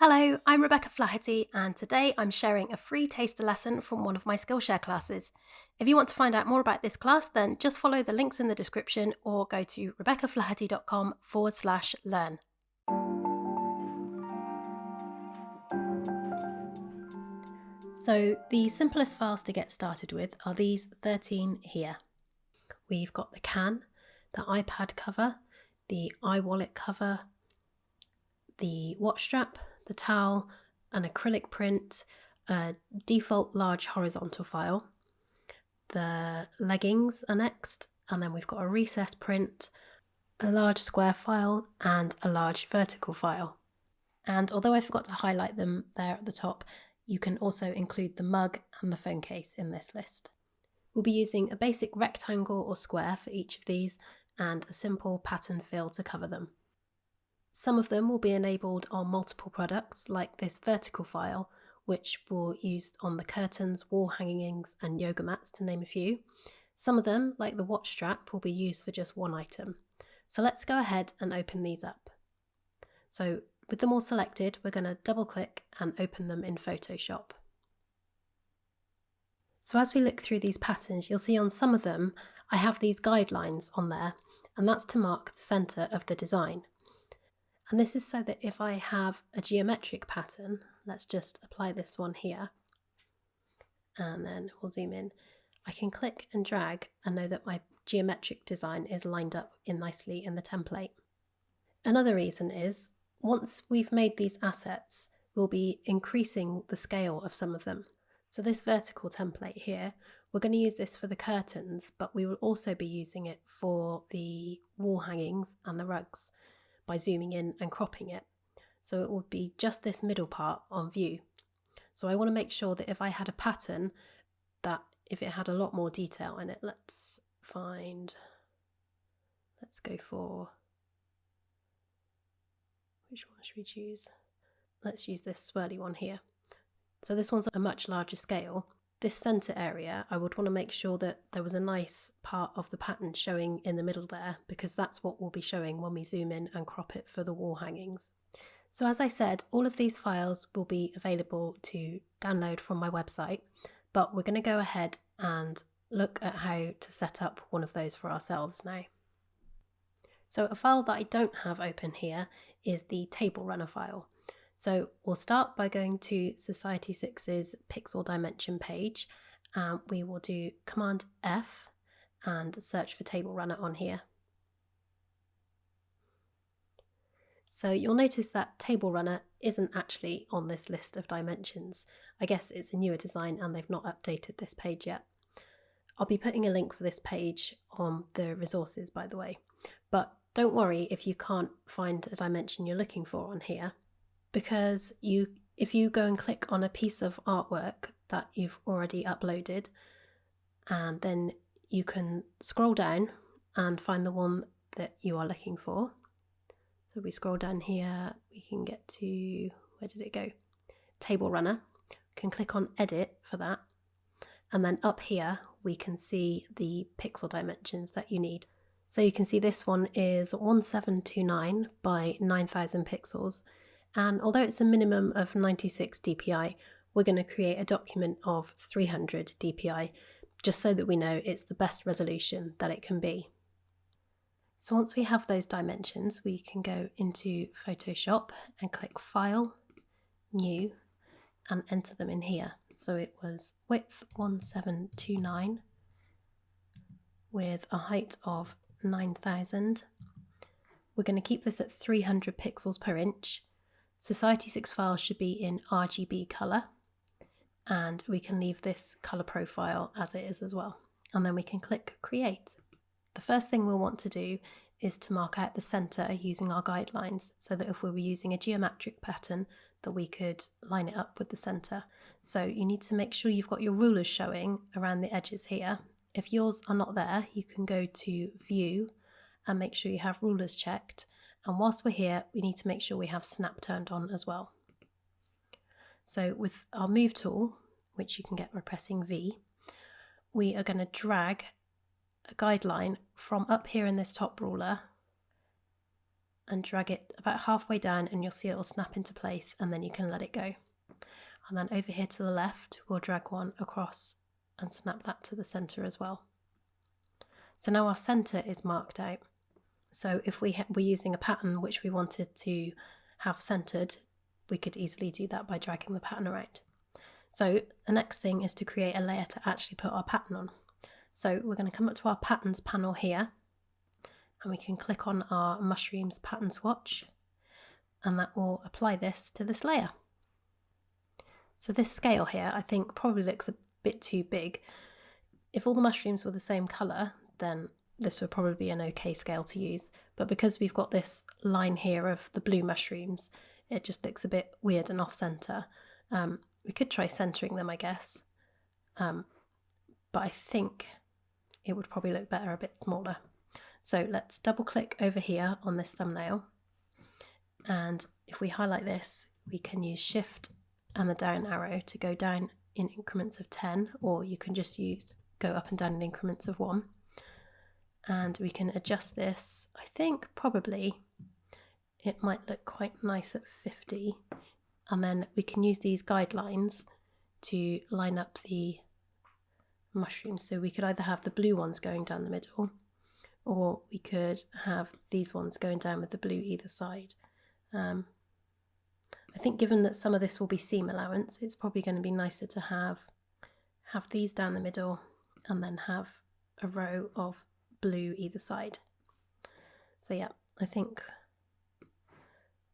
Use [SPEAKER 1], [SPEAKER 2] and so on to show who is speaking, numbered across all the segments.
[SPEAKER 1] Hello, I'm Rebecca Flaherty, and today I'm sharing a free taster lesson from one of my Skillshare classes. If you want to find out more about this class, then just follow the links in the description or go to rebeccaflaherty.com/learn. So the simplest files to get started with are these 13 here. We've got the can, the iPad cover, the iWallet cover, the watch strap, the towel, an acrylic print, a default large horizontal file. The leggings are next, and then we've got a recess print, a large square file, and a large vertical file. And although I forgot to highlight them there at the top, you can also include the mug and the phone case in this list. We'll be using a basic rectangle or square for each of these and a simple pattern fill to cover them. Some of them will be enabled on multiple products, like this vertical file, which we'll use on the curtains, wall hangings, and yoga mats, to name a few. Some of them, like the watch strap, will be used for just one item. So let's go ahead and open these up. So with them all selected, we're going to double click and open them in Photoshop. So as we look through these patterns, you'll see on some of them, I have these guidelines on there, and that's to mark the center of the design. And this is so that if I have a geometric pattern, let's just apply this one here, and then we'll zoom in, I can click and drag and know that my geometric design is lined up nicely in the template. Another reason is, once we've made these assets, we'll be increasing the scale of some of them. So this vertical template here, we're going to use this for the curtains, but we will also be using it for the wall hangings and the rugs by zooming in and cropping it. So it will be just this middle part on view. So I want to make sure that if I had a pattern, that if it had a lot more detail in it, let's go for, which one should we choose? Let's use this swirly one here. So this one's a much larger scale. This center area, I would want to make sure that there was a nice part of the pattern showing in the middle there, because that's what we'll be showing when we zoom in and crop it for the wall hangings. So as I said, all of these files will be available to download from my website, but we're going to go ahead and look at how to set up one of those for ourselves now. So a file that I don't have open here is the table runner file. So we'll start by going to Society6's pixel dimension page. We will do Command F and search for table runner on here. So you'll notice that table runner isn't actually on this list of dimensions. I guess it's a newer design and they've not updated this page yet. I'll be putting a link for this page on the resources, by the way. But don't worry if you can't find a dimension you're looking for on here, because if you go and click on a piece of artwork that you've already uploaded, and then you can scroll down and find the one that you are looking for. So we scroll down here, we can get to, where did it go? Table runner. We can click on edit for that. And then up here, we can see the pixel dimensions that you need. So you can see this one is 1729 by 9000 pixels. And although it's a minimum of 96 dpi, we're going to create a document of 300 dpi, just so that we know it's the best resolution that it can be. So once we have those dimensions, we can go into Photoshop and click File, New, and enter them in here. So it was width 1729 with a height of 9000. We're going to keep this at 300 pixels per inch. Society6 files should be in RGB colour, and we can leave this colour profile as it is as well. And then we can click Create. The first thing we'll want to do is to mark out the centre using our guidelines, so that if we were using a geometric pattern, that we could line it up with the centre. So you need to make sure you've got your rulers showing around the edges here. If yours are not there, you can go to View and make sure you have rulers checked. And whilst we're here, we need to make sure we have snap turned on as well. So with our move tool, which you can get by pressing V, we are going to drag a guideline from up here in this top ruler and drag it about halfway down, and you'll see it will snap into place, and then you can let it go. And then over here to the left, we'll drag one across and snap that to the center as well. So now our center is marked out. So if we're using a pattern which we wanted to have centered, we could easily do that by dragging the pattern around. So the next thing is to create a layer to actually put our pattern on. So we're going to come up to our patterns panel here, and we can click on our mushrooms pattern swatch, and that will apply this to this layer. So this scale here I think probably looks a bit too big. If all the mushrooms were the same colour, then this would probably be an okay scale to use, but because we've got this line here of the blue mushrooms, it just looks a bit weird and off centre. We could try centering them, I guess, but I think it would probably look better a bit smaller. So let's double click over here on this thumbnail, and if we highlight this, we can use Shift and the down arrow to go down in increments of 10, or you can just go up and down in increments of 1. And we can adjust this. I think probably it might look quite nice at 50, and then we can use these guidelines to line up the mushrooms. So we could either have the blue ones going down the middle, or we could have these ones going down with the blue either side. I think given that some of this will be seam allowance, it's probably going to be nicer to have these down the middle and then have a row of blue either side. So yeah, I think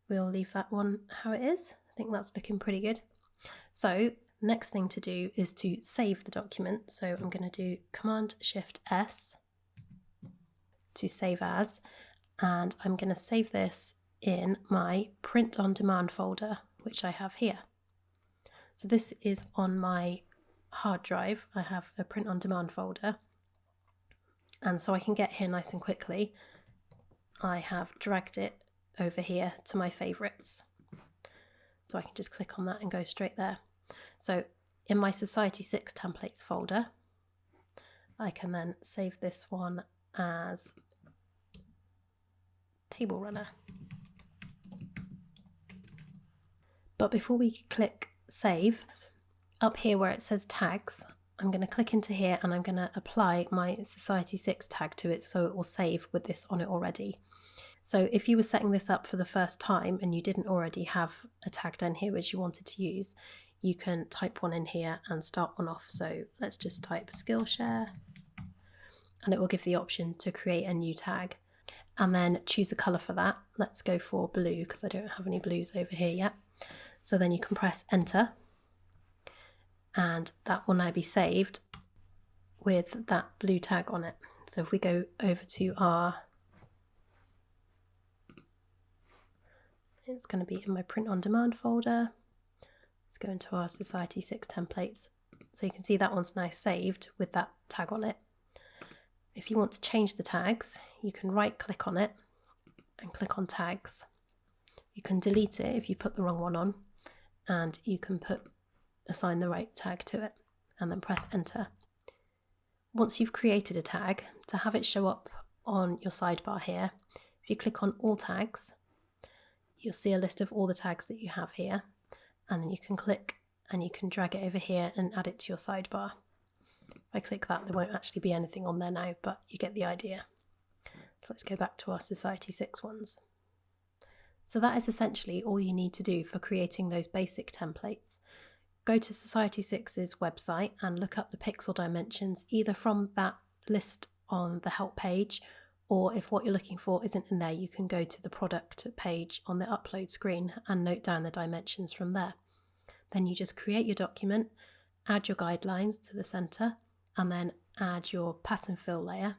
[SPEAKER 1] we'll leave that one how it is. I think that's looking pretty good. So next thing to do is to save the document. So I'm going to do Command Shift S to save as, and I'm going to save this in my print on demand folder, which I have here. So this is on my hard drive. I have a print on demand folder, and so I can get here nice and quickly. I have dragged it over here to my favorites, so I can just click on that and go straight there. So in my Society6 templates folder, I can then save this one as table runner. But before we click save, up here where it says tags, I'm going to click into here and I'm going to apply my Society6 tag to it, so it will save with this on it already. So if you were setting this up for the first time and you didn't already have a tag down here which you wanted to use, you can type one in here and start one off. So let's just type Skillshare, and it will give the option to create a new tag, and then choose a colour for that. Let's go for blue because I don't have any blues over here yet. So then you can press enter, and that will now be saved with that blue tag on it. So if we go over to it's going to be in my print on demand folder. Let's go into our Society6 templates. So you can see that one's now saved with that tag on it. If you want to change the tags, you can right click on it and click on tags. You can delete it if you put the wrong one on, and you can assign the right tag to it and then press enter. Once you've created a tag, to have it show up on your sidebar here, if you click on all tags, you'll see a list of all the tags that you have here, and then you can click and you can drag it over here and add it to your sidebar. If I click that, there won't actually be anything on there now, but you get the idea. So let's go back to our Society6 ones. So that is essentially all you need to do for creating those basic templates. Go to Society6's website and look up the pixel dimensions, either from that list on the help page, or if what you're looking for isn't in there, you can go to the product page on the upload screen and note down the dimensions from there. Then you just create your document, add your guidelines to the center, and then add your pattern fill layer,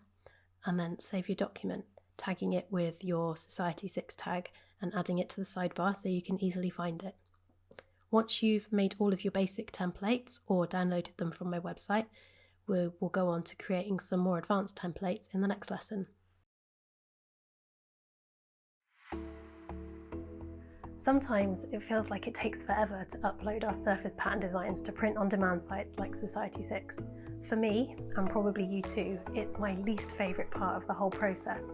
[SPEAKER 1] and then save your document, tagging it with your Society6 tag and adding it to the sidebar so you can easily find it. Once you've made all of your basic templates or downloaded them from my website, we'll go on to creating some more advanced templates in the next lesson. Sometimes it feels like it takes forever to upload our surface pattern designs to print-on-demand sites like Society6. For me, and probably you too, it's my least favourite part of the whole process.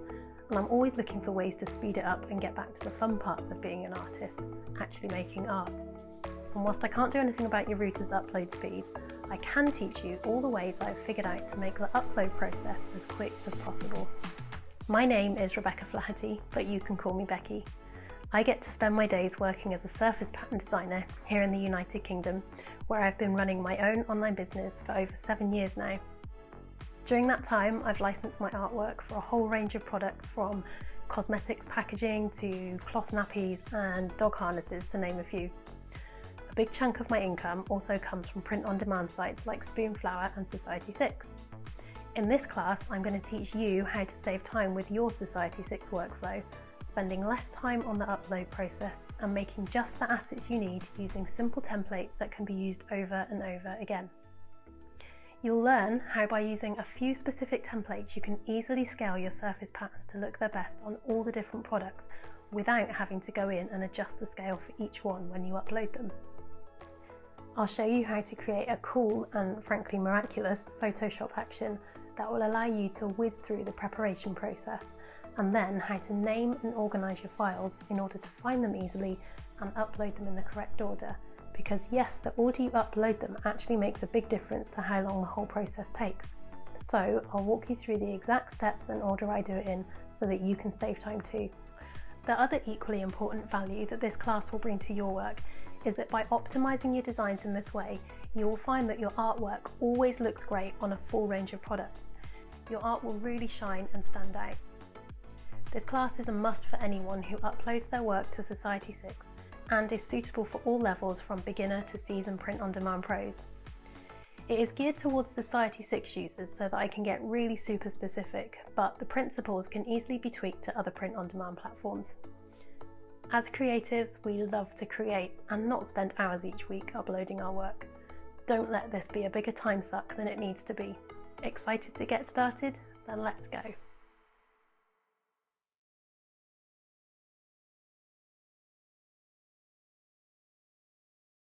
[SPEAKER 1] and I'm always looking for ways to speed it up and get back to the fun parts of being an artist, actually making art. And whilst I can't do anything about your router's upload speeds, I can teach you all the ways I've figured out to make the upload process as quick as possible. My name is Rebecca Flaherty, but you can call me Becky. I get to spend my days working as a surface pattern designer here in the United Kingdom, where I've been running my own online business for over 7 years now. During that time, I've licensed my artwork for a whole range of products, from cosmetics packaging to cloth nappies and dog harnesses, to name a few. A big chunk of my income also comes from print-on-demand sites like Spoonflower and Society6. In this class, I'm going to teach you how to save time with your Society6 workflow, spending less time on the upload process and making just the assets you need using simple templates that can be used over and over again. You'll learn how, by using a few specific templates, you can easily scale your surface patterns to look their best on all the different products without having to go in and adjust the scale for each one when you upload them. I'll show you how to create a cool and frankly miraculous Photoshop action that will allow you to whiz through the preparation process, and then how to name and organise your files in order to find them easily and upload them in the correct order. Because yes, the order you upload them actually makes a big difference to how long the whole process takes. So I'll walk you through the exact steps and order I do it in so that you can save time too. The other equally important value that this class will bring to your work is that by optimising your designs in this way, you will find that your artwork always looks great on a full range of products. Your art will really shine and stand out. This class is a must for anyone who uploads their work to Society6, and is suitable for all levels from beginner to seasoned print-on-demand pros. It is geared towards Society6 users so that I can get really super specific, but the principles can easily be tweaked to other print-on-demand platforms. As creatives, we love to create and not spend hours each week uploading our work. Don't let this be a bigger time suck than it needs to be. Excited to get started? Then let's go.